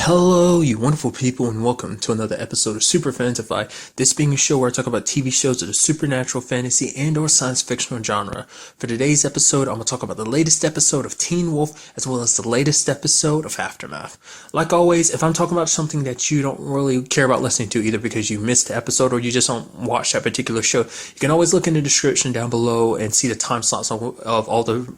Hello, you wonderful people, and welcome to another episode of Super-Fanta-Fi. This being a show where I talk about TV shows of the supernatural, fantasy, and/or science fictional genre. For today's episode, I'm going to talk about the latest episode of Teen Wolf, as well as the latest episode of Aftermath. Like always, if I'm talking about something that you don't really care about listening to, either because you missed the episode or you just don't watch that particular show, you can always look in the description down below and see the time slots of all the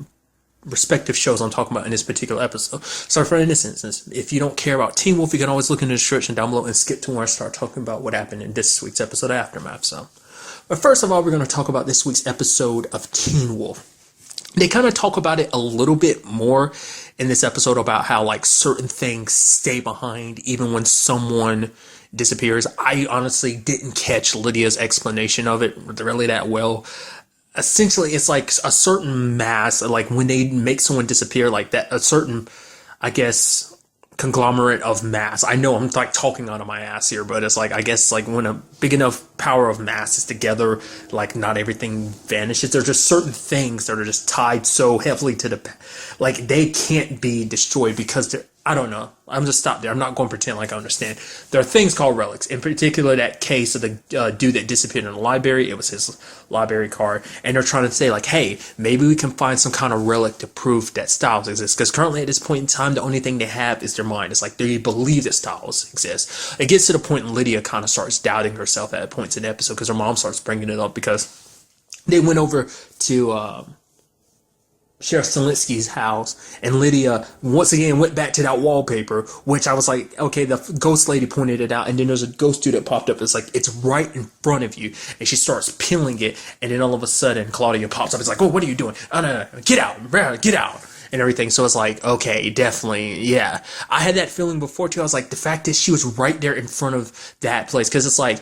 respective shows I'm talking about in this particular episode. So for instance, if you don't care about Teen Wolf, you can always look in the description down below and skip to where I start talking about what happened in this week's episode of Aftermath. But first of all, we're going to talk about this week's episode of Teen Wolf. They kind of talk about it a little bit more in this episode about how like certain things stay behind even when someone disappears. I honestly didn't catch Lydia's explanation of it really that well. Essentially, it's like a certain mass, like when they make someone disappear, like that, a certain, I guess, conglomerate of mass. I know I'm like talking out of my ass here, but it's like, I guess, like when a big enough power of mass is together, like not everything vanishes. There's just certain things that are just tied so heavily to like they can't be destroyed because they're, I don't know. I'm just stop there. I'm not going to pretend like I understand. There are things called relics. In particular, that case of the dude that disappeared in the library. It was his library card. And they're trying to say, like, hey, maybe we can find some kind of relic to prove that Stiles exists. Because currently at this point in time, the only thing they have is their mind. It's like they believe that Stiles exists. It gets to the point Lydia kind of starts doubting herself at points in the episode because her mom starts bringing it up because they went over to Sheriff Stilinski's house, and Lydia once again went back to that wallpaper, which I was like, okay, the ghost lady pointed it out, and then there's a ghost dude that popped up. It's like, it's right in front of you, and she starts peeling it, and then all of a sudden Claudia pops up. It's like, oh, what are you doing? Oh, no, get out, get out, and everything. So it's like, okay, definitely, yeah. I had that feeling before too. I was like, the fact is she was right there in front of that place, because it's like,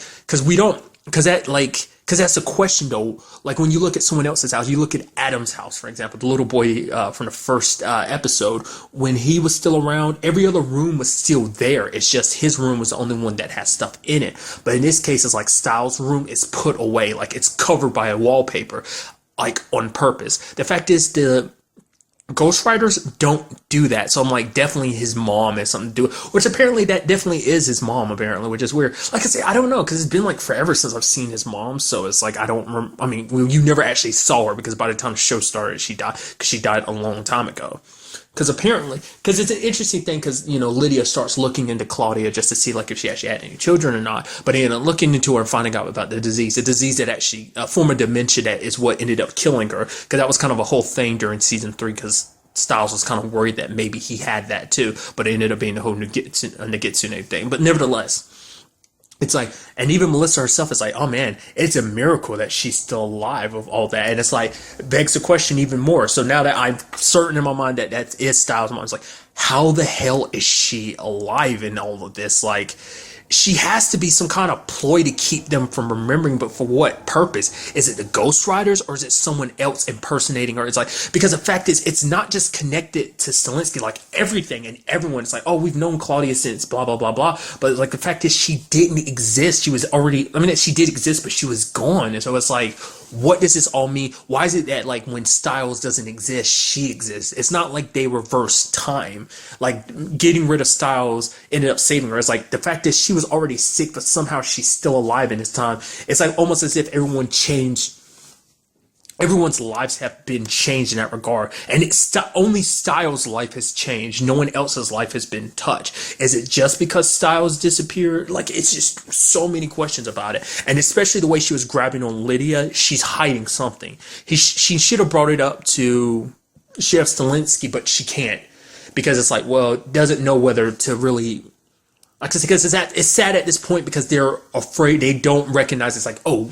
because that's a question though. Like when you look at someone else's house, you look at Adam's house, for example, the little boy from the first episode, when he was still around, every other room was still there. It's just his room was the only one that has stuff in it. But in this case, it's like Stiles' room is put away, like it's covered by a wallpaper, like on purpose. The fact is, the ghostwriters don't do that. So I'm like, definitely his mom has something to do with it, which apparently that definitely is his mom, apparently, which is weird. Like I say, I don't know, because it's been like forever since I've seen his mom. So it's like, I don't I mean, you never actually saw her because by the time the show started, she died, because she died a long time ago. Because it's an interesting thing, because, you know, Lydia starts looking into Claudia just to see, like, if she actually had any children or not. But they end up looking into her and finding out about the disease that actually, a form of dementia that is what ended up killing her. Because that was kind of a whole thing during season 3, because Stiles was kind of worried that maybe he had that too. But it ended up being the whole Nagitsune thing. But nevertheless, it's like, and even Melissa herself is like, oh man, it's a miracle that she's still alive of all that. And it's like, begs the question even more. So now that I'm certain in my mind that that is Stiles' mom, it's like, how the hell is she alive in all of this? Like, she has to be some kind of ploy to keep them from remembering, but for what purpose? Is it the ghostwriters, or is it someone else impersonating her? It's like, because the fact is, it's not just connected to Stilinski, like everything and everyone. It's like, oh, we've known Claudia since blah, blah, blah, blah. But like, the fact is, she didn't exist. She was already, I mean, she did exist, but she was gone. And so it's like, what does this all mean? Why is it that, like, when Stiles doesn't exist, she exists? It's not like they reverse time. Like, getting rid of Stiles ended up saving her. It's like, the fact is, she was already sick, but somehow she's still alive in this time. It's like almost as if everyone changed. Everyone's lives have been changed in that regard, and it's only Stiles' life has changed. No one else's life has been touched. Is it just because Stiles disappeared? Like, it's just so many questions about it, and especially the way she was grabbing on Lydia. She's hiding something. She should have brought it up to Sheriff Stilinski, but she can't, because it's like, well, doesn't know whether to really. Because it's sad at this point, because they're afraid, they don't recognize. It's like, oh,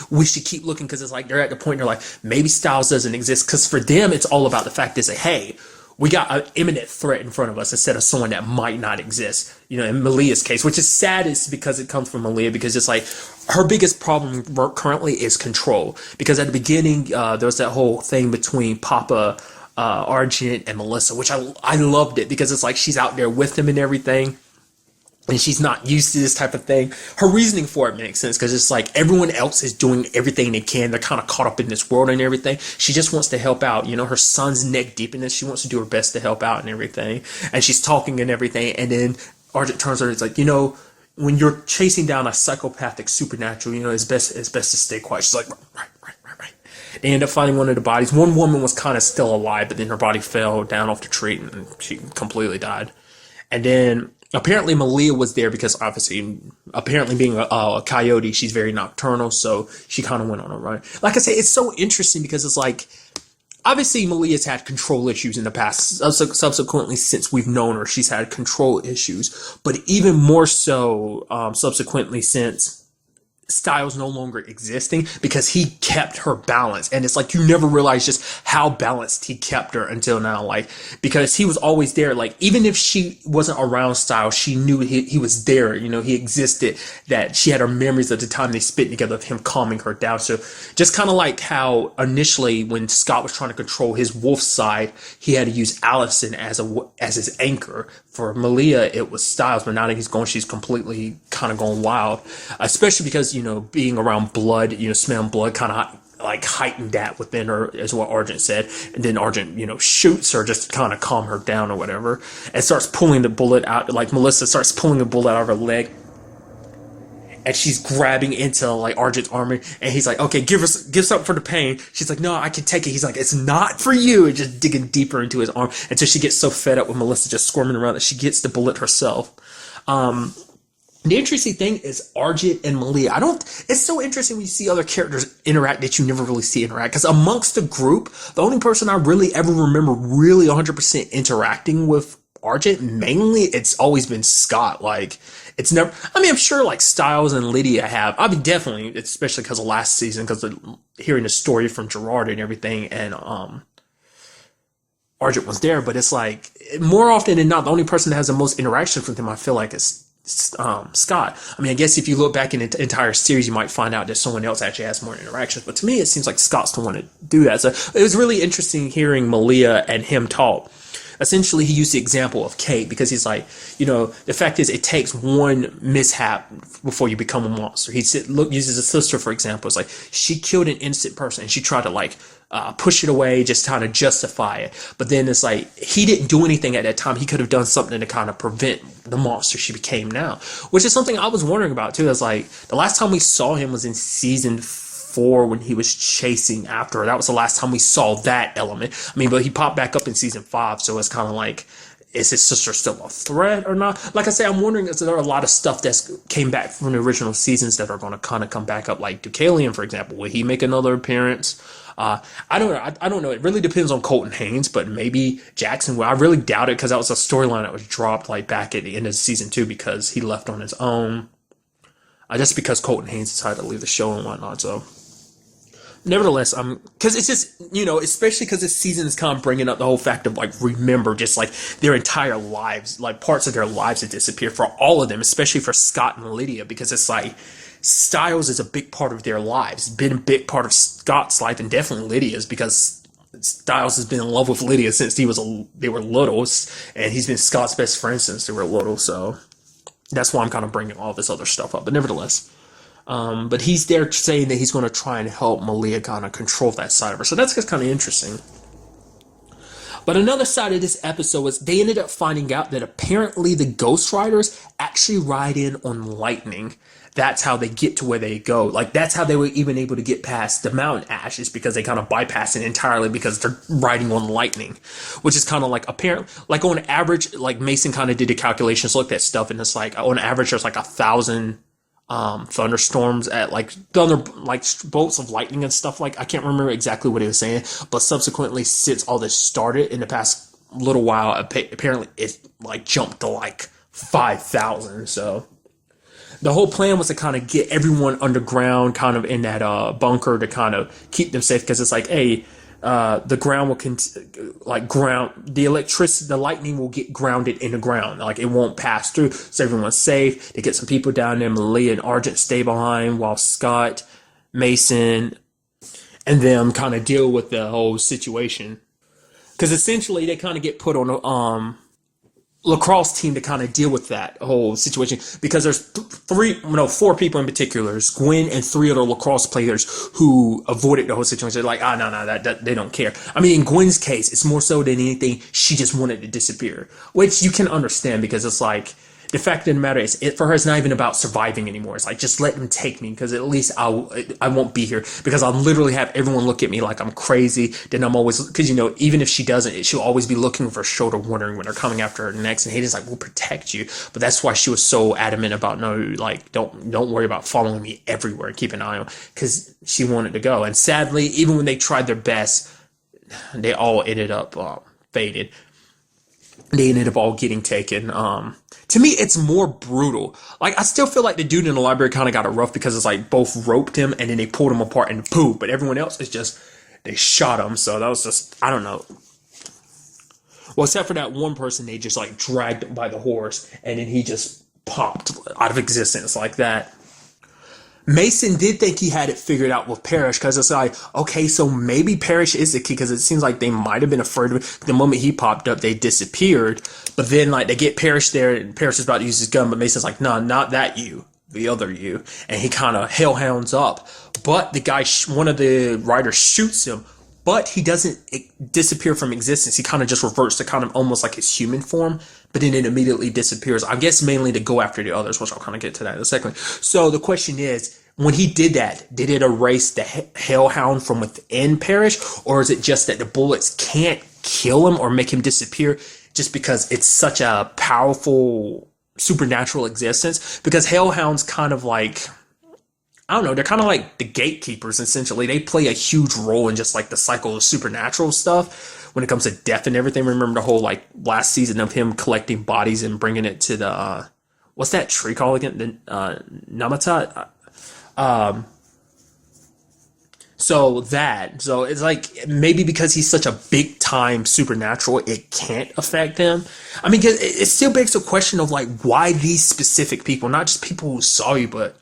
we should keep looking, because it's like they're at the point they're like, maybe Stiles doesn't exist, because for them it's all about the fact is that, hey, we got an imminent threat in front of us instead of someone that might not exist. You know, in Malia's case, which is sad, is because it comes from Malia, because it's like her biggest problem currently is control. Because at the beginning, there was that whole thing between Papa Argent and Melissa, which I loved it, because it's like she's out there with him and everything. And she's not used to this type of thing. Her reasoning for it makes sense, because it's like everyone else is doing everything they can. They're kind of caught up in this world and everything. She just wants to help out. You know, her son's neck deep in this. She wants to do her best to help out and everything. And she's talking and everything. And then Argent turns to her and is like, when you're chasing down a psychopathic supernatural, it's best to stay quiet. She's like, right. They end up finding one of the bodies. One woman was kind of still alive, but then her body fell down off the tree and she completely died. And then apparently Malia was there because apparently being a coyote, she's very nocturnal, so she kind of went on a run. Like I say, it's so interesting because it's like, obviously Malia's had control issues in the past. Subsequently, since we've known her, she's had control issues. But even more so, subsequently, since Stiles no longer existing, because he kept her balanced, and it's like you never realize just how balanced he kept her until now, like, because he was always there. Like, even if she wasn't around Stiles, she knew he was there, he existed, that she had her memories of the time they spent together of him calming her down. So just kind of like how initially when Scott was trying to control his wolf side, he had to use Allison as his anchor. For Malia, it was Stiles, but now that he's gone, she's completely kind of gone wild, especially because, being around blood, smelling blood kind of like heightened that within her, is what Argent said. And then Argent, shoots her just to kind of calm her down or whatever, and starts pulling the bullet out. Like Melissa starts pulling the bullet out of her leg, and she's grabbing into like Argent's armor, and he's like, okay, give something for the pain. She's like, no, I can take it. He's like, it's not for you, and just digging deeper into his arm until she gets so fed up with Melissa just squirming around that she gets the bullet herself. The interesting thing is Argent and Malia. It's so interesting when you see other characters interact that you never really see interact. Because amongst the group, the only person I really ever remember really 100% interacting with Argent, mainly, it's always been Scott. Like, it's never, I'm sure like Stiles and Lydia have, definitely, especially because of last season, because of hearing the story from Gerard and everything, and, Argent was there, but it's like, more often than not, the only person that has the most interactions with him, I feel like, is Scott. I guess if you look back in the entire series, you might find out that someone else actually has more interactions. But to me, it seems like Scott's the one to do that. So it was really interesting hearing Malia and him talk. Essentially, he used the example of Kate because he's like, the fact is, it takes one mishap before you become a monster. He uses his sister, for example. It's like she killed an innocent person and she tried to push it away, just trying to justify it. But then it's like, he didn't do anything at that time. He could have done something to kind of prevent the monster she became now, which is something I was wondering about too. It's like, the last time we saw him was in season 4 when he was chasing after her. That was the last time we saw that element. But he popped back up in season 5, so it's kind of like, is his sister still a threat or not? Like I say, I'm wondering if there are a lot of stuff that's came back from the original seasons that are going to kind of come back up, like Deucalion, for example. Will he make another appearance? I don't know. It really depends on Colton Haynes, but maybe Jackson will. I really doubt it because that was a storyline that was dropped back at the end of season 2 because he left on his own. Just because Colton Haynes decided to leave the show and whatnot. So, nevertheless, because it's just, especially because this season is kind of bringing up the whole fact of remember just their entire lives, parts of their lives that disappear for all of them, especially for Scott and Lydia, because it's like Stiles is a big part of their lives. It's been a big part of Scott's life and definitely Lydia's, because Stiles has been in love with Lydia since they were little, and he's been Scott's best friend since they were little. So that's why I'm kind of bringing all this other stuff up. But nevertheless, but he's there saying that he's going to try and help Malia kind of control that side of her. So that's just kind of interesting. But another side of this episode was they ended up finding out that apparently the Ghost Riders actually ride in on lightning. That's how they get to where they go. That's how they were even able to get past the mountain ashes, because they kind of bypass it entirely because they're riding on lightning, which is kind of apparent. On average, Mason kind of did the calculations, looked at stuff, and it's on average there's 1,000 thunderstorms at thunder, bolts of lightning and stuff. I can't remember exactly what he was saying, but subsequently, since all this started in the past little while, apparently it jumped to 5,000. So the whole plan was to kind of get everyone underground, kind of in that bunker, to kind of keep them safe, because it's hey, the ground will ground the electricity, the lightning will get grounded in the ground, it won't pass through, so everyone's safe. They get some people down there. Malia and Argent stay behind while Scott, Mason, and them kind of deal with the whole situation, because essentially they kind of get put on a lacrosse team to kind of deal with that whole situation, because there's 4 people in particular, Gwen and 3 other lacrosse players who avoided the whole situation. They're no, that they don't care. In Gwen's case, it's more so than anything, she just wanted to disappear, which you can understand, because it's the fact of the matter is, it for her, it's not even about surviving anymore. It's like, just let them take me, because at least I won't be here, because I'll literally have everyone look at me like I'm crazy. Then I'm always, because even if she doesn't, she'll always be looking for a shoulder, wondering when they're coming after her next. And Hayden's like, we'll protect you. But that's why she was so adamant about, no, like, don't worry about following me everywhere. Keep an eye on, because she wanted to go. And sadly, even when they tried their best, they all ended up faded. They ended up all getting taken. To me, it's more brutal. Like, I still feel like the dude in the library kind of got it rough, because it's like both roped him and then they pulled him apart and poof. But everyone else is just, they shot him. So that was just, I don't know. Well, except for that one person, they just like dragged him by the horse and then he just popped out of existence like that. Mason did think he had it figured out with Parrish, because it's like, okay, so maybe Parrish is the key, because it seems like they might have been afraid of it. The moment he popped up, they disappeared. But then, like, they get Parrish there, and Parrish is about to use his gun, but Mason's like, no, not that you, the other you. And he kind of hellhounds up. But the guy, one of the writers shoots him, but he doesn't disappear from existence. He kind of just reverts to kind of almost like his human form, but then it immediately disappears. I guess mainly to go after the others, which I'll kind of get to that in a second. So the question is, when he did that, did it erase the hellhound from within Parrish, or is it just that the bullets can't kill him or make him disappear just because it's such a powerful supernatural existence? Because hellhounds kind of like, I don't know, they're kind of like the gatekeepers, essentially. They play a huge role in just like the cycle of supernatural stuff when it comes to death and everything. Remember the whole like last season of him collecting bodies and bringing it to the, what's that tree called again? The Namatat? So it's like, maybe because he's such a big time supernatural, it can't affect him. I mean, it still begs the question of like, why these specific people, not just people who saw you, but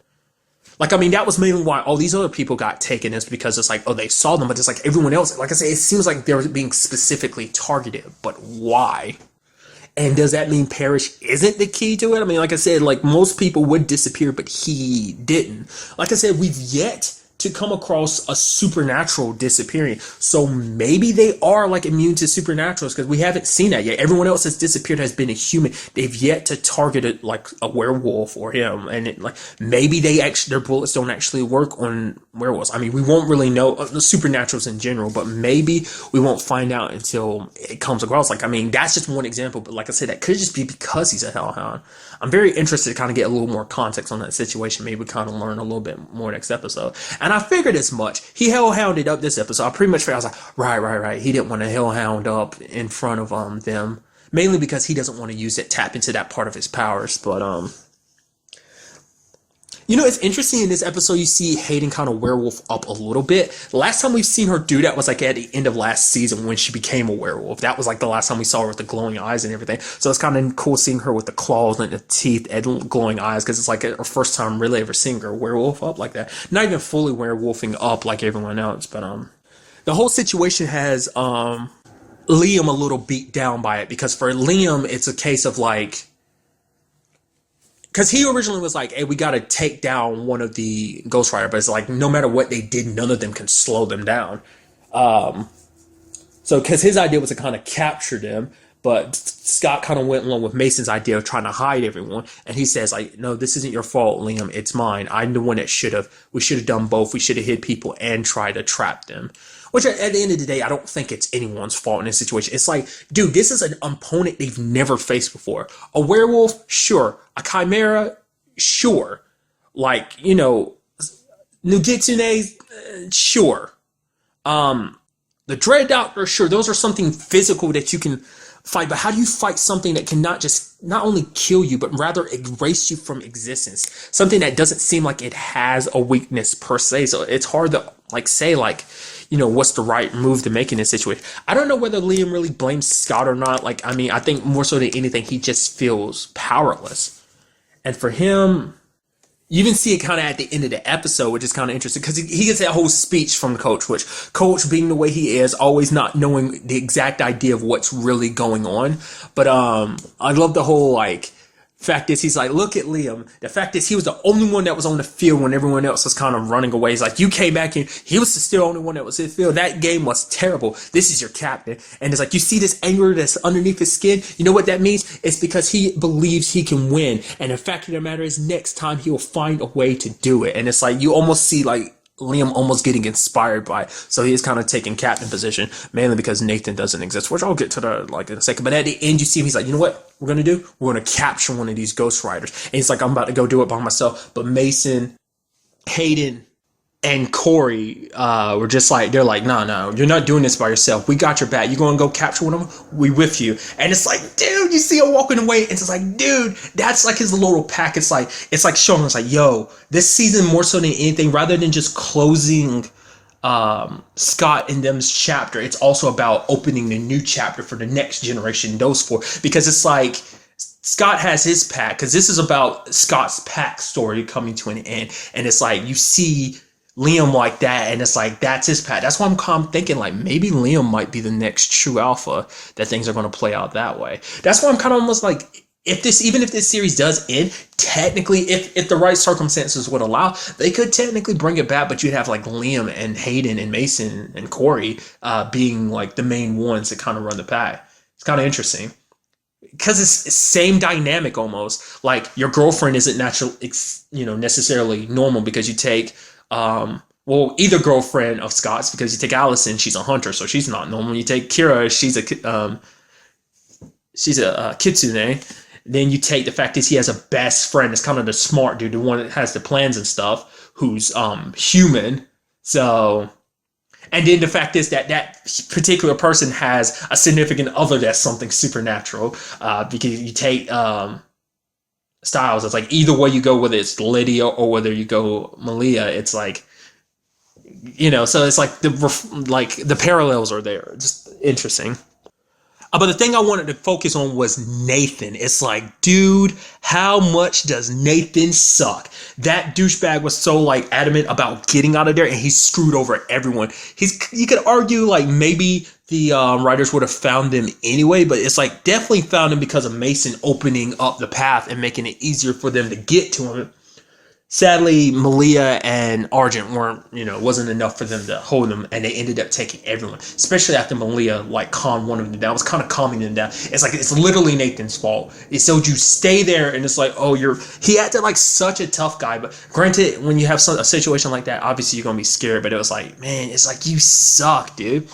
like, I mean, that was mainly why all these other people got taken, is because it's like, oh, they saw them, but it's like everyone else, like I say, it seems like they're being specifically targeted, but why? And does that mean Parrish isn't the key to it? I mean, like I said, like most people would disappear, but he didn't. Like I said, we've yet to come across a supernatural disappearing. So maybe they are like immune to supernaturals, because we haven't seen that yet. Everyone else that's disappeared has been a human. They've yet to target it like a werewolf or him. And like maybe their bullets don't actually work on werewolves. I mean, we won't really know the supernaturals in general, but maybe we won't find out until it comes across. Like, I mean, that's just one example, but like I said, that could just be because he's a hellhound. I'm very interested to kind of get a little more context on that situation. Maybe kind of learn a little bit more next episode. And I figured as much. He hellhounded up this episode. I pretty much figured, I was like, right. He didn't want to hellhound up in front of them. Mainly because he doesn't want to use it, tap into that part of his powers. But it's interesting in this episode, you see Hayden kind of werewolf up a little bit. The last time we've seen her do that was like at the end of last season when she became a werewolf. That was like the last time we saw her with the glowing eyes and everything. So it's kind of cool seeing her with the claws and the teeth and glowing eyes, because it's like her first time really ever seeing her werewolf up like that. Not even fully werewolfing up like everyone else, but the whole situation has Liam a little beat down by it, because for Liam it's a case of like, because he originally was like, hey, we got to take down one of the Ghost Rider, but it's like, no matter what they did, none of them can slow them down. So, because his idea was to kind of capture them, but Scott kind of went along with Mason's idea of trying to hide everyone. And he says, like, no, this isn't your fault, Liam. It's mine. I'm the one that we should have done both. We should have hid people and tried to trap them. Which, at the end of the day, I don't think it's anyone's fault in this situation. It's like, dude, this is an opponent they've never faced before. A werewolf, sure. A chimera, sure. Like, Nugitsune, sure. The Dread Doctor, sure. Those are something physical that you can fight. But how do you fight something that can not only kill you, but rather erase you from existence? Something that doesn't seem like it has a weakness per se. So it's hard to, say, what's the right move to make in this situation. I don't know whether Liam really blames Scott or not. I think more so than anything, he just feels powerless. And for him, you even see it kind of at the end of the episode, which is kind of interesting, because he gets that whole speech from Coach, which Coach, being the way he is, always not knowing the exact idea of what's really going on. But I love the whole, Fact is, he's like, look at Liam. The fact is, he was the only one that was on the field when everyone else was kind of running away. He's like, you came back in. He was still the only one that was in the field. That game was terrible. This is your captain. And it's like, you see this anger that's underneath his skin? You know what that means? It's because he believes he can win. And the fact of the matter is, next time he will find a way to do it. And it's like, you almost see like Liam almost getting inspired by it. So he's kind of taking captain position, mainly because Nathan doesn't exist, which I'll get to that like in a second. But at the end, you see him, he's like, you know what we're going to do? We're going to capture one of these Ghost Riders. And he's like, I'm about to go do it by myself. But Mason, Hayden, and Corey were just like, they're like, no, you're not doing this by yourself. We got your back. You're going to go capture one of them? We with you. And it's like, dude, you see him walking away. It's just like, dude, that's like his little pack. It's like showing us like, yo, this season more so than anything, rather than just closing Scott and them's chapter, it's also about opening the new chapter for the next generation, those four. Because it's like, Scott has his pack, because this is about Scott's pack story coming to an end. And it's like, you see Liam like that, and it's like, that's his path. That's why I'm kind of thinking like maybe Liam might be the next true alpha, that things are going to play out that way. That's why I'm kind of almost like, even if this series does end, technically, if the right circumstances would allow, they could technically bring it back, but you'd have like Liam and Hayden and Mason and Corey being like the main ones that kind of run the pack. It's kind of interesting. Because it's same dynamic almost. Like your girlfriend isn't necessarily normal, because you take either girlfriend of Scott's, because you take Allison, she's a hunter, so she's not normal. You take Kira, she's a kitsune. Then you take the fact is he has a best friend that's kind of the smart dude, the one that has the plans and stuff, who's human. So, and then the fact is that particular person has a significant other that's something supernatural. Because you take Stiles, it's like either way you go, whether it's Lydia or whether you go Malia, it's like, so it's like the parallels are there. Just interesting. But the thing I wanted to focus on was Nathan. It's like, dude, how much does Nathan suck? That douchebag was so like adamant about getting out of there, and he screwed over everyone. You could argue like maybe the writers would have found him anyway, but it's like definitely found him because of Mason opening up the path and making it easier for them to get to him. Sadly, Malia and Argent wasn't enough for them to hold them, and they ended up taking everyone, especially after Malia like calmed one of them down. It was kind of calming them down. It's like, it's literally Nathan's fault. It told you stay there, and it's like, oh, he acted like such a tough guy. But granted, when you have a situation like that, obviously you're gonna be scared. But it was like, man, it's like, you suck, dude.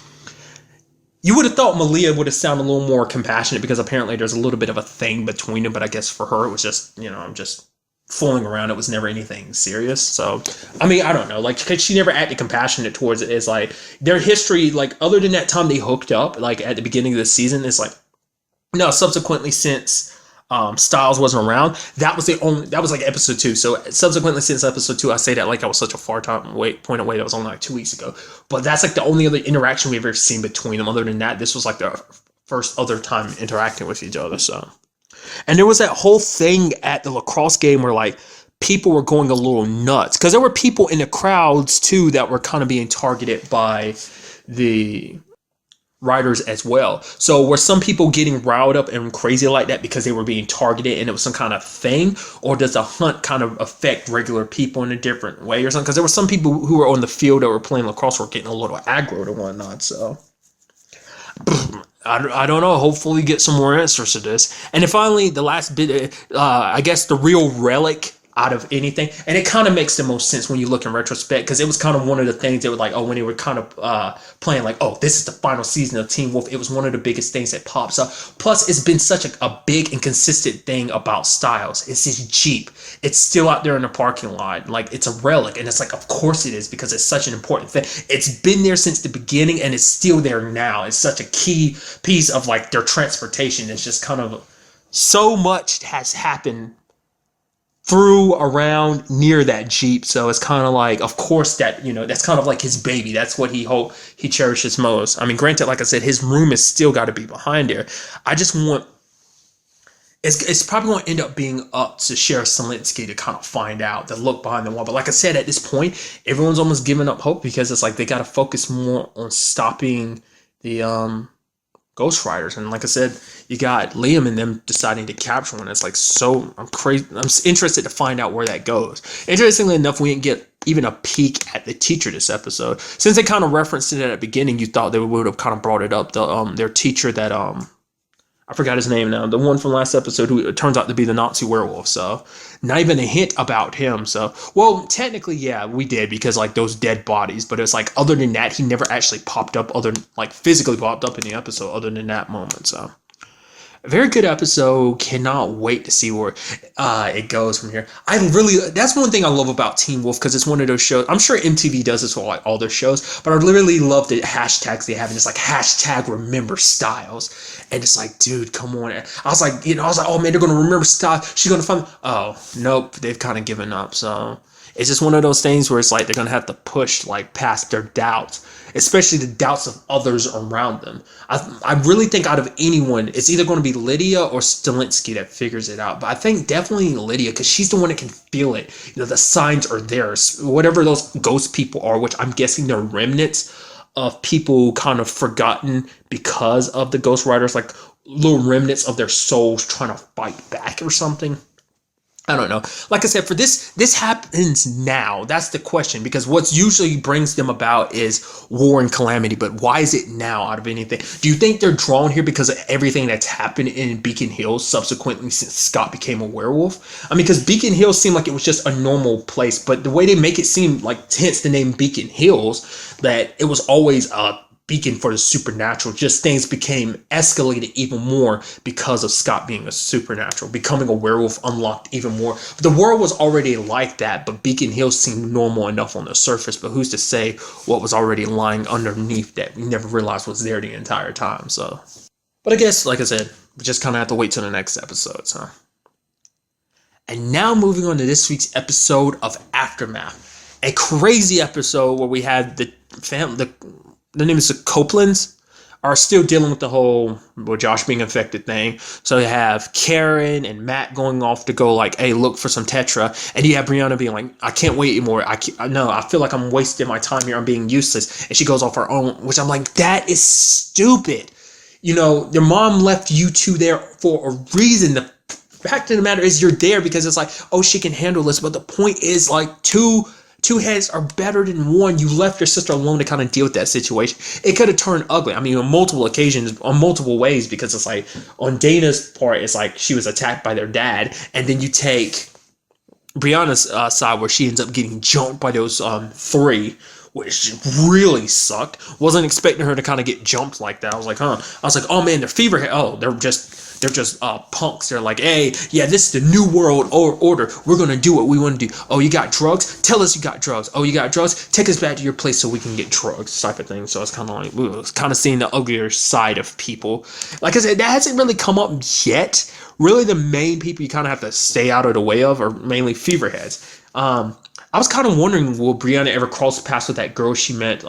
You would have thought Malia would have sounded a little more compassionate, because apparently there's a little bit of a thing between them. But I guess for her, it was just, I'm just fooling around. It was never anything serious. So, I mean, I don't know. Like, cause she never acted compassionate towards it. It's like their history, like other than that time they hooked up, like at the beginning of the season, it's like, no, subsequently since Stiles wasn't around, that was like episode 2. So subsequently since episode 2, I say that like I was such a point away. That was only like 2 weeks ago. But that's like the only other interaction we've ever seen between them. Other than that, this was like the first other time interacting with each other. So. And there was that whole thing at the lacrosse game where like people were going a little nuts, because there were people in the crowds too that were kind of being targeted by the writers as well. So were some people getting riled up and crazy like that because they were being targeted and it was some kind of thing? Or does the hunt kind of affect regular people in a different way or something? Because there were some people who were on the field that were playing lacrosse were getting a little aggro and whatnot. So I don't know. Hopefully get some more answers to this. And then finally, the last bit, I guess the real relic out of anything. And it kind of makes the most sense when you look in retrospect, because it was kind of one of the things that were like, when they were kind of playing like, this is the final season of Teen Wolf. It was one of the biggest things that pops up. Plus, it's been such a big and consistent thing about Stiles. It's his Jeep. It's still out there in the parking lot. Like, it's a relic. And it's like, of course it is, because it's such an important thing. It's been there since the beginning, and it's still there now. It's such a key piece of like their transportation. It's just kind of so much has happened through, around, near that Jeep. So it's kind of like, of course, that, that's kind of like his baby. That's what he cherishes most. I mean, granted, like I said, his room is still got to be behind there. I just want, it's probably going to end up being up to Sheriff Selinsky to kind of find out, the look behind the wall. But like I said, at this point, everyone's almost giving up hope, because it's like they got to focus more on stopping the Ghost Riders. And like I said, you got Liam and them deciding to capture one. It's like, so I'm crazy. I'm interested to find out where that goes. Interestingly enough, we didn't get even a peek at the teacher this episode. Since they kind of referenced it at the beginning, you thought they would have kind of brought it up. Their teacher that I forgot his name now. The one from last episode who it turns out to be the Nazi werewolf. So not even a hint about him. So, well, technically, yeah, we did because like those dead bodies. But it's like other than that, he never actually popped up physically popped up in the episode other than that moment. So a very good episode. Cannot wait to see where it goes from here. That's one thing I love about Teen Wolf because it's one of those shows. I'm sure MTV does this for like all their shows, but I literally love the hashtags they have. And it's like hashtag remember Stiles. And it's like, dude, come on. I was like, oh man, they're going to remember Stiles. She's going to find, oh, nope, they've kind of given up. So it's just one of those things where it's like they're going to have to push like past their doubts, especially the doubts of others around them. I really think out of anyone, it's either going to be Lydia or Stilinski that figures it out. But I think definitely Lydia because she's the one that can feel it. The signs are there. Whatever those ghost people are, which I'm guessing they're remnants of people kind of forgotten because of the Ghost Riders, like little remnants of their souls trying to fight back or something. I don't know. Like I said, for this happens now. That's the question, because what's usually brings them about is war and calamity. But why is it now out of anything? Do you think they're drawn here because of everything that's happened in Beacon Hills subsequently since Scott became a werewolf? I mean, because Beacon Hills seemed like it was just a normal place, but the way they make it seem like, hence the name Beacon Hills, that it was always a beacon for the supernatural. Just things became escalated even more because of Scott being a supernatural. Becoming a werewolf unlocked even more. The world was already like that, but Beacon Hills seemed normal enough on the surface. But who's to say what was already lying underneath that we never realized was there the entire time? So, but I guess, like I said, we just kind of have to wait till the next episode. So, and now moving on to this week's episode of Aftermath, a crazy episode where we had the name is the Copelands are still dealing with the whole Josh being infected thing. So you have Karen and Matt going off to go like, hey, look for some Tetra. And you have Brianna being like, I can't wait anymore. I feel like I'm wasting my time here. I'm being useless. And she goes off her own, which I'm like, that is stupid. Your mom left you two there for a reason. The fact of the matter is you're there because it's like, oh, she can handle this. But the point is like two heads are better than one. You left your sister alone to kind of deal with that situation. It could have turned ugly. I mean, on multiple occasions, on multiple ways, because it's like on Dana's part, it's like she was attacked by their dad, and then you take Brianna's side where she ends up getting jumped by those three, which really sucked. Wasn't expecting her to kind of get jumped like that. I was like, oh man, they're fever head. Oh, they're just punks. They're like, hey, yeah, this is the new world order. We're gonna do what we want to do. Oh, you got drugs? Tell us you got drugs. Oh, you got drugs? Take us back to your place so we can get drugs, type of thing. So it's kind of like, it's kind of seeing the uglier side of people. Like I said, that hasn't really come up yet. Really, the main people you kind of have to stay out of the way of are mainly feverheads. I was kind of wondering, will Brianna ever cross paths with that girl she met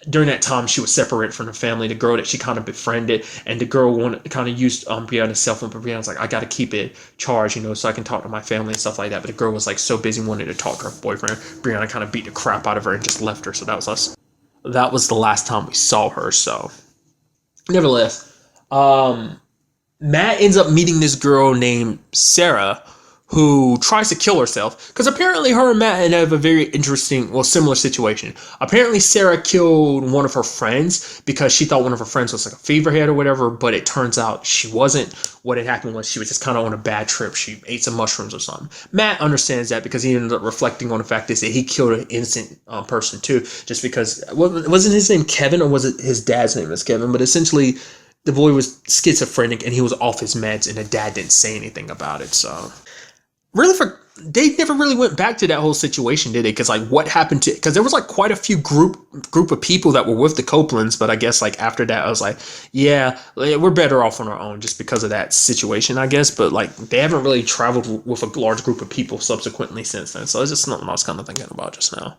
during that time she was separated from the family, the girl that she kind of befriended, and the girl wanted to kind of use Brianna's cell phone, but Brianna's like, I got to keep it charged, so I can talk to my family and stuff like that. But the girl was like so busy wanting to talk to her boyfriend. Brianna kind of beat the crap out of her and just left her. So that was us. That was the last time we saw her. So, nevertheless, Matt ends up meeting this girl named Sarah, who tries to kill herself, because apparently her and Matt have a very interesting, similar situation. Apparently Sarah killed one of her friends because she thought one of her friends was like a feverhead or whatever, but it turns out she wasn't. What had happened was she was just kind of on a bad trip. She ate some mushrooms or something. Matt understands that because he ended up reflecting on the fact that he killed an innocent person too, just because, wasn't his name Kevin, or was it his dad's name was Kevin? But essentially the boy was schizophrenic and he was off his meds, and the dad didn't say anything about it. So really, they never really went back to that whole situation, did they? Because like, what happened to? Because there was like quite a few group of people that were with the Copelands, but I guess like after that, I was like, yeah, we're better off on our own just because of that situation, I guess. But like, they haven't really traveled with a large group of people subsequently since then. So it's just something I was kind of thinking about just now.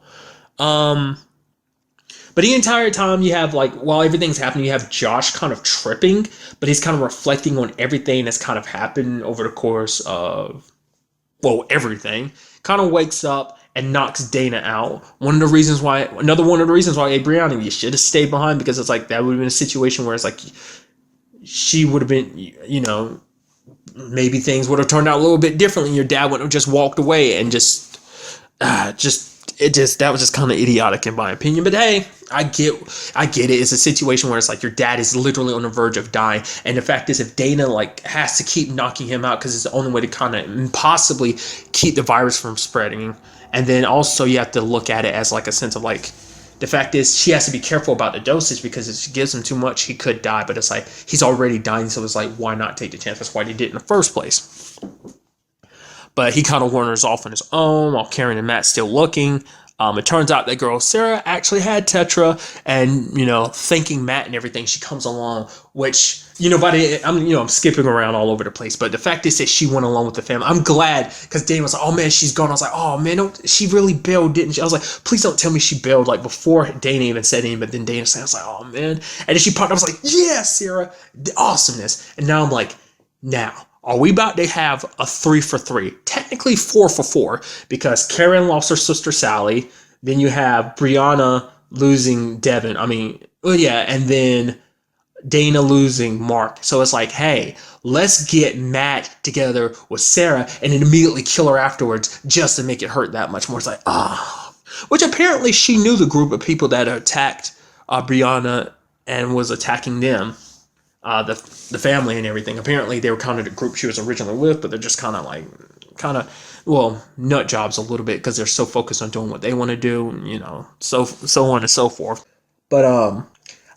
But the entire time you have like, while everything's happening, you have Josh kind of tripping, but he's kind of reflecting on everything that's kind of happened over the course of, everything. Kind of wakes up and knocks Dana out. Another one of the reasons why, hey, Brianna, you should have stayed behind, because it's like that would have been a situation where it's like she would have been, maybe things would have turned out a little bit differently. Your dad would have just walked away and that was just kind of idiotic in my opinion. But hey, I get it. It's a situation where it's like your dad is literally on the verge of dying, and the fact is, if Dana like has to keep knocking him out because it's the only way to kind of possibly keep the virus from spreading, and then also you have to look at it as like a sense of like, the fact is she has to be careful about the dosage, because if she gives him too much, he could die. But it's like he's already dying, so it's like, why not take the chance? That's why they did it in the first place. But he kind of wanders off on his own while Karen and Matt still looking. It turns out that girl Sarah actually had Tetra, and thanking Matt and everything, she comes along. Which I'm skipping around all over the place, but the fact is that she went along with the family. I'm glad, because Dana was like, "Oh man, she's gone." I was like, "Oh man, she really bailed, didn't she?" I was like, "Please don't tell me she bailed." Like before Dana even said anything, but then Dana said, I was like, "Oh man," and then she popped up. I was like, "Yeah, Sarah, the awesomeness." And now I'm like, now. Are we about to have a 3 for 3? Technically 4 for 4, because Karen lost her sister Sally. Then you have Brianna losing Devin. And then Dana losing Mark. So it's like, hey, let's get Matt together with Sarah and then immediately kill her afterwards just to make it hurt that much more. It's like, Which apparently she knew the group of people that attacked Brianna and was attacking them. The family and everything. Apparently they were kind of the group she was originally with, but they're just kind of nut jobs a little bit, because they're so focused on doing what they want to do, so on and so forth. But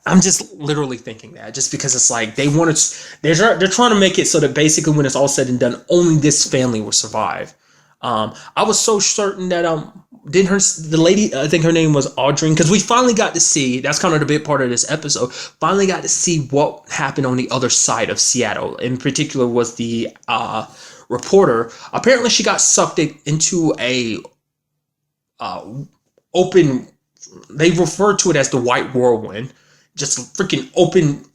I'm just literally thinking that, just because it's like they're trying to make it so that basically when it's all said and done, only this family will survive. I was so certain that the lady, I think her name was Audrey, because we finally got to see, that's kind of the big part of this episode, finally got to see what happened on the other side of Seattle. In particular was the reporter. Apparently she got sucked into a open, they refer to it as the white whirlwind, just freaking open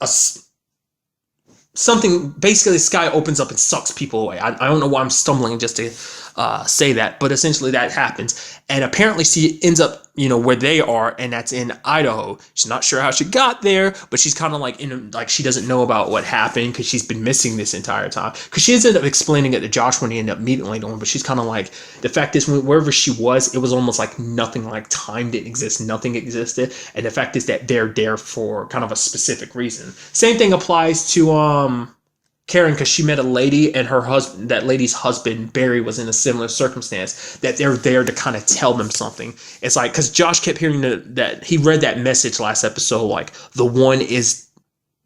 something. Basically the sky opens up and sucks people away. I don't know why I'm stumbling just to say that, but essentially that happens. And apparently she ends up, where they are, and that's in Idaho. She's not sure how she got there, but she's kind of like she doesn't know about what happened, because she's been missing this entire time. Because she ended up explaining it to Josh when he ended up meeting later on, but she's kind of like, the fact is, wherever she was, it was almost like nothing, like time didn't exist, nothing existed. And the fact is that they're there for kind of a specific reason. Same thing applies to Karen, because she met a lady, and her husband, that lady's husband, Barry, was in a similar circumstance, that they're there to kind of tell them something. It's like, because Josh kept hearing that he read that message last episode, like, the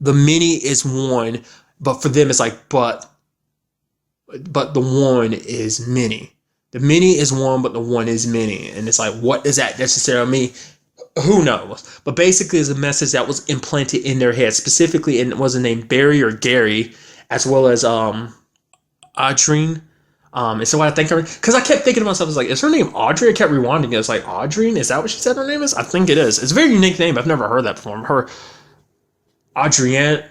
many is one, but for them it's like, but the one is many. The many is one, but the one is many. And it's like, what does that necessarily mean? Who knows? But basically it's a message that was implanted in their head. Specifically, it wasn't named Barry or Gary, as well as Audrine. And so I think, because I kept thinking to myself, I was like, is her name Audrey? I kept rewinding it. It's like, Audrine? Is that what she said her name is? I think it is. It's a very unique name. I've never heard that before. Her Adriana,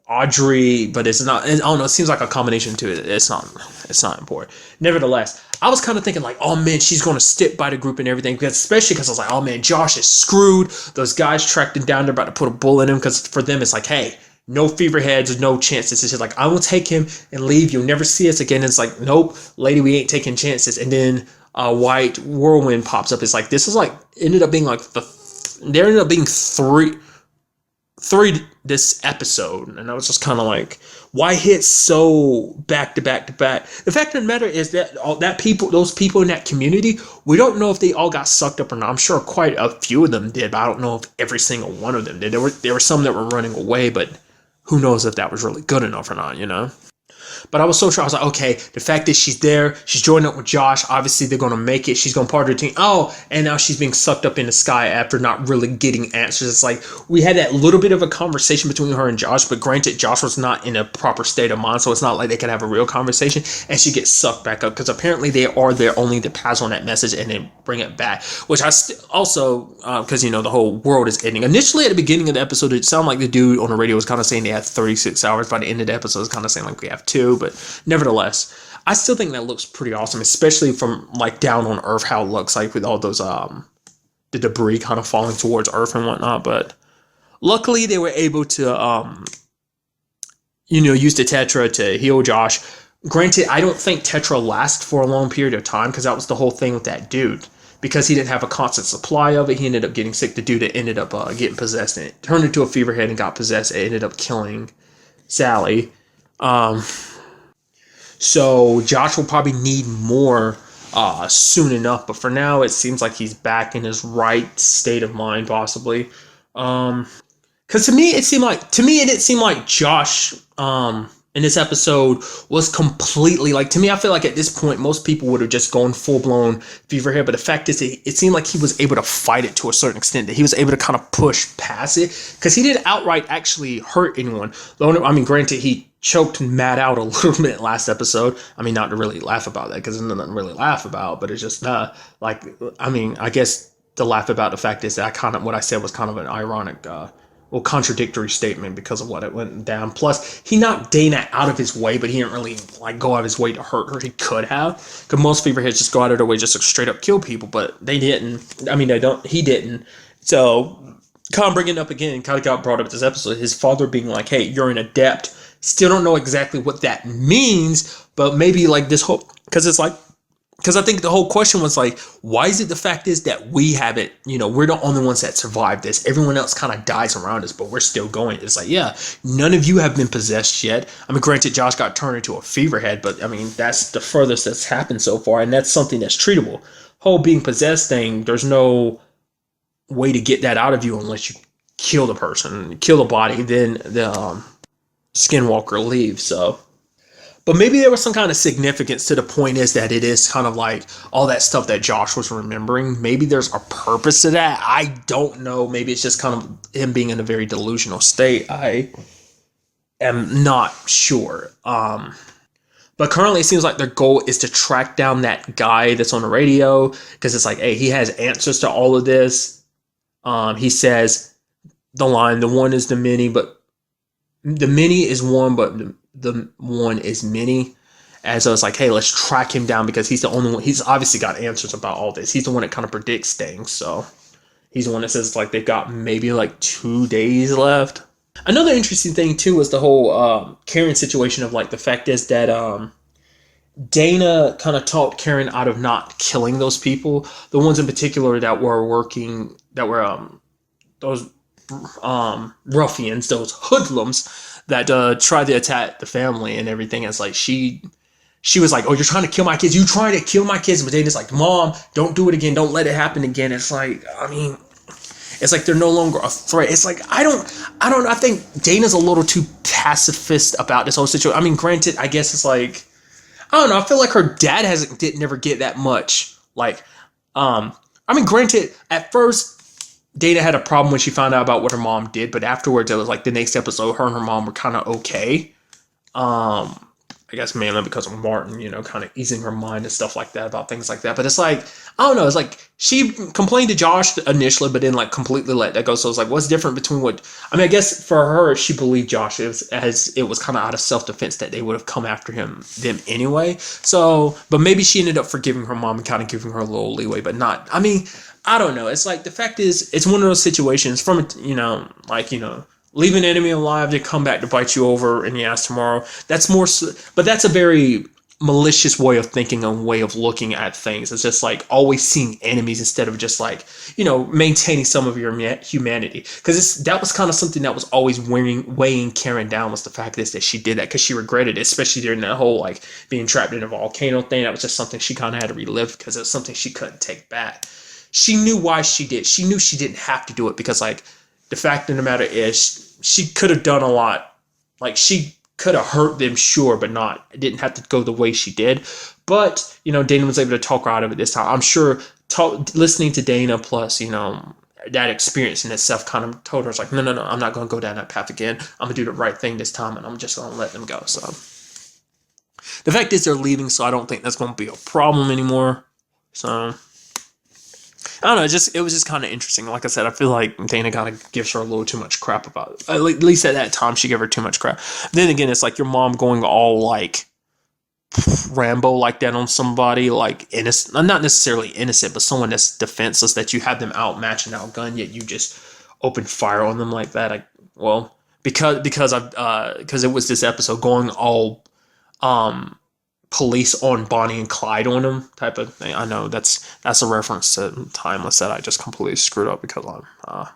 Audrey, but it's not, I don't know, it seems like a combination to it. It's not important. Nevertheless, I was kind of thinking like, oh man, she's going to stick by the group and everything, especially because I was like, oh man, Josh is screwed. Those guys tracked him down. They're about to put a bullet in him, because for them, it's like, hey, no fever heads, no chances. It's just like, I will take him and leave. You'll never see us again. And it's like, nope, lady, we ain't taking chances. And then white whirlwind pops up. It's like, this is like, ended up being like, there ended up being three this episode, and I was just kind of like, why hit so back to back to back? The fact of the matter is that those people in that community, we don't know if they all got sucked up or not. I'm sure quite a few of them did, but I don't know if every single one of them did. There were some that were running away, but who knows if that was really good enough or not, But I was so sure. I was like, okay, the fact that she's there, she's joining up with Josh. Obviously, they're going to make it. She's going to part of the team. Oh, and now she's being sucked up in the sky after not really getting answers. It's like, we had that little bit of a conversation between her and Josh, but granted, Josh was not in a proper state of mind, so it's not like they could have a real conversation, and she gets sucked back up, because apparently they are there only to pass on that message and then bring it back, which I also, because, the whole world is ending. Initially, at the beginning of the episode, it sounded like the dude on the radio was kind of saying they had 36 hours. By the end of the episode, it's kind of saying like we have 2. But nevertheless, I still think that looks pretty awesome, especially from like down on Earth, how it looks like with all those the debris kind of falling towards Earth and whatnot. But luckily, they were able to use the Tetra to heal Josh. Granted, I don't think Tetra lasts for a long period of time because that was the whole thing with that dude. Because he didn't have a constant supply of it, he ended up getting sick. The dude that ended up getting possessed and it turned into a feverhead and got possessed. It ended up killing Sally. So Josh will probably need more soon enough. But for now, it seems like he's back in his right state of mind, possibly. Because to me, it didn't seem like Josh in this episode was completely like, to me, I feel like at this point, most people would have just gone full blown feverhead. But the fact is, it seemed like he was able to fight it to a certain extent, that he was able to kind of push past it because he didn't outright actually hurt anyone. I mean, granted, he choked Matt out a little bit last episode. I mean, not to really laugh about that because there's nothing really laugh about, but it's just I guess to laugh about the fact is that what I said was kind of an ironic contradictory statement because of what it went down. Plus, he knocked Dana out of his way, but he didn't really go out of his way to hurt her. He could have, because most feverheads just go out of their way just to straight up kill people, but they didn't. I mean, they don't. He didn't. So, kind of bringing it up again, kind of got brought up this episode. His father being like, "Hey, you're an adept." Still don't know exactly what that means, but maybe this whole because I think the whole question was why is it the fact is that we haven't, we're the only ones that survived this. Everyone else kind of dies around us, but we're still going. It's none of you have been possessed yet. I mean, granted, Josh got turned into a feverhead, but I mean, that's the furthest that's happened so far, and that's something that's treatable. Whole being possessed thing, there's no way to get that out of you unless you kill the person, kill the body, then the skinwalker leaves, so... But maybe there was some kind of significance to the point is that it is kind of like all that stuff that Josh was remembering. Maybe there's a purpose to that. I don't know. Maybe it's just kind of him being in a very delusional state. I am not sure. But currently it seems like their goal is to track down that guy that's on the radio because it's hey, he has answers to all of this. He says the line, the one is the many, but the many is one, but the one is many. And so it's hey, let's track him down because he's the only one. He's obviously got answers about all this. He's the one that kind of predicts things. So he's the one that says they've got maybe 2 days left. Another interesting thing too was the whole Karen situation of the fact is that Dana kind of talked Karen out of not killing those people. The ones in particular that were working, that were those ruffians, those hoodlums that tried to attack the family and everything. It's she was oh, you're trying to kill my kids. You trying to kill my kids. But Dana's Mom, don't do it again. Don't let it happen again. It's I mean, it's they're no longer a threat. It's I don't know. I think Dana's a little too pacifist about this whole situation. I mean, granted, I guess it's I don't know. I feel her dad didn't never get that much. I mean, granted, at first, Dana had a problem when she found out about what her mom did, but afterwards it was the next episode, her and her mom were kind of okay. I guess mainly because of Martin, kind of easing her mind and stuff like that about things like that. But it's I don't know, it's she complained to Josh initially, but then completely let that go. So it's what's different between I guess for her, she believed Josh it was kind of out of self-defense that they would have come after them anyway. So, but maybe she ended up forgiving her mom and kind of giving her a little leeway, but not, I mean, I don't know. It's the fact is, it's one of those situations from, leave an enemy alive, they come back to bite you over in the ass tomorrow. That's more, but that's a very malicious way of thinking and way of looking at things. It's just always seeing enemies instead of just maintaining some of your humanity. Because that was kind of something that was always weighing Karen down, was the fact is that she did that because she regretted it, especially during that whole being trapped in a volcano thing. That was just something she kind of had to relive because it was something she couldn't take back. She knew why she did. She knew she didn't have to do it because the fact of the matter is she could have done a lot. She could have hurt them, sure, but it didn't have to go the way she did. But, Dana was able to talk her out of it this time. I'm sure listening to Dana plus, that experience in itself kind of told her, no, I'm not going to go down that path again. I'm going to do the right thing this time, and I'm just going to let them go. So the fact is they're leaving, so I don't think that's going to be a problem anymore. So... I don't know, it was just kind of interesting. Like I said, I feel like Dana kind of gives her a little too much crap about it. At least at that time, she gave her too much crap. Then again, it's your mom going all Rambo like that on somebody, like innocent, not necessarily innocent, but someone that's defenseless, that you have them out matching out gun, yet you just open fire on them like that. Well, because it was this episode going all police on Bonnie and Clyde on them type of thing. I know that's a reference to Timeless that I just completely screwed up because I'm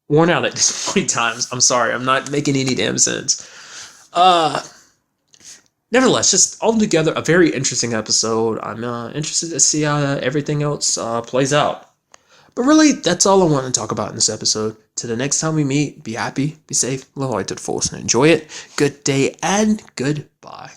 worn out at this point in times. I'm sorry, I'm not making any damn sense. Nevertheless, just altogether a very interesting episode. I'm interested to see how everything else plays out. But really, that's all I want to talk about in this episode. Till the next time we meet, be happy, be safe, live life to the fullest, and enjoy it. Good day and goodbye.